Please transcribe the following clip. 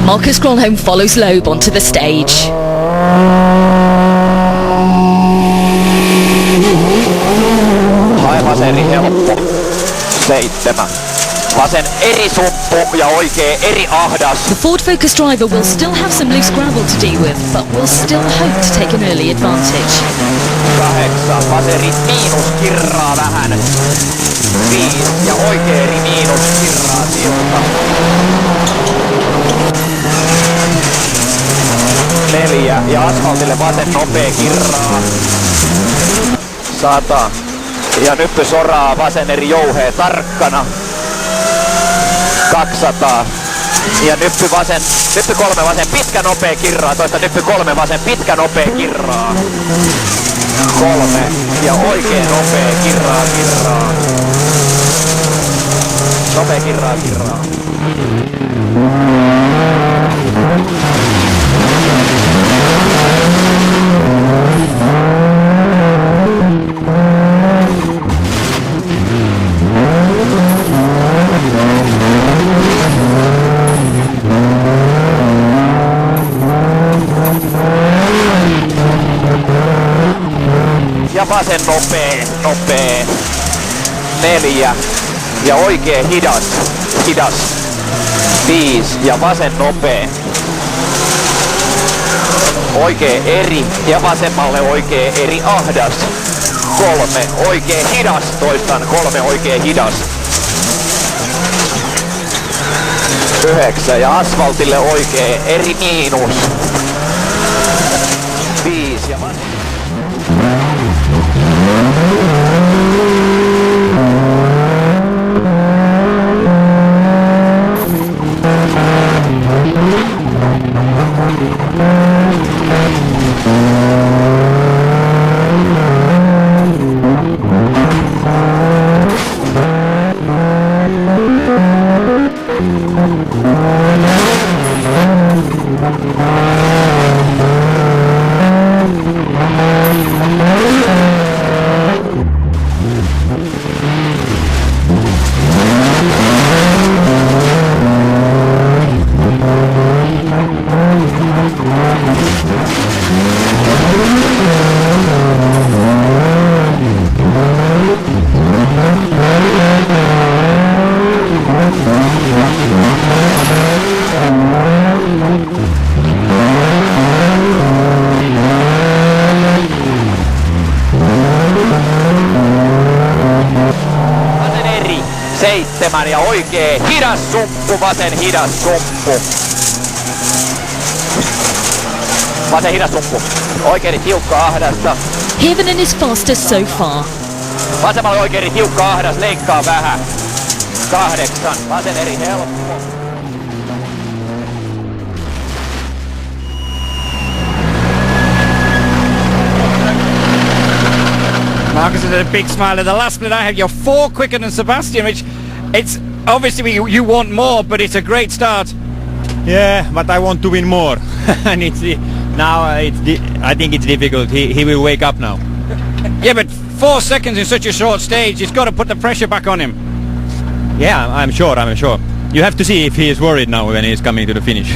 Marcus Gronholm follows Loeb onto the stage. Hae vasen helppo. 7. Vasen eri sumppu ja oikee eri ahdas. The Ford Focus driver will still have some loose gravel to deal with, but will still hope to take an early advantage. 8. Vaseri miinus kirraa vähän. 5. Ja oikee eri miinus kirraa tiukka. 4. Ja asfaltille vasen nopee kirraa. 100. Ja nyppy soraa vasen eri jouhee tarkkana. 200. Ja nyppy 3 vasen pitkä nopee kirraa. Toista nyppy 3 vasen pitkä nopee kirraa. 3. Ja oikee nopee kirraa. Nopee kirraa. Ja vasen nopee. 4. Ja oikee hidas. 5. Ja vasen nopee. Oikee eri ja vasemmalle oikee eri ahdas. 3. Oikee hidas. Toistan 3. Oikee hidas. 9. Ja asfaltille oikee eri miinus. 5. Ja vasen. Ja oikee hidas sumppu, vasen hidas sumppu. Vasen hidas sumppu. Oikein tiukka ahdasta. Hirvonen is fastest so far. Vasemmalle oikein tiukka ahdas, leikkaa vähän. 8. Vasen eri helppo. Marcus has a big smile at the last minute. I have your 4 quicker than Sebastian, which it's obviously you want more, but it's a great start. Yeah, but I want to win more. And I think it's difficult. He will wake up now. Yeah, but 4 seconds in such a short stage, it's got to put the pressure back on him. Yeah, I'm sure. You have to see if he is worried now when he's coming to the finish.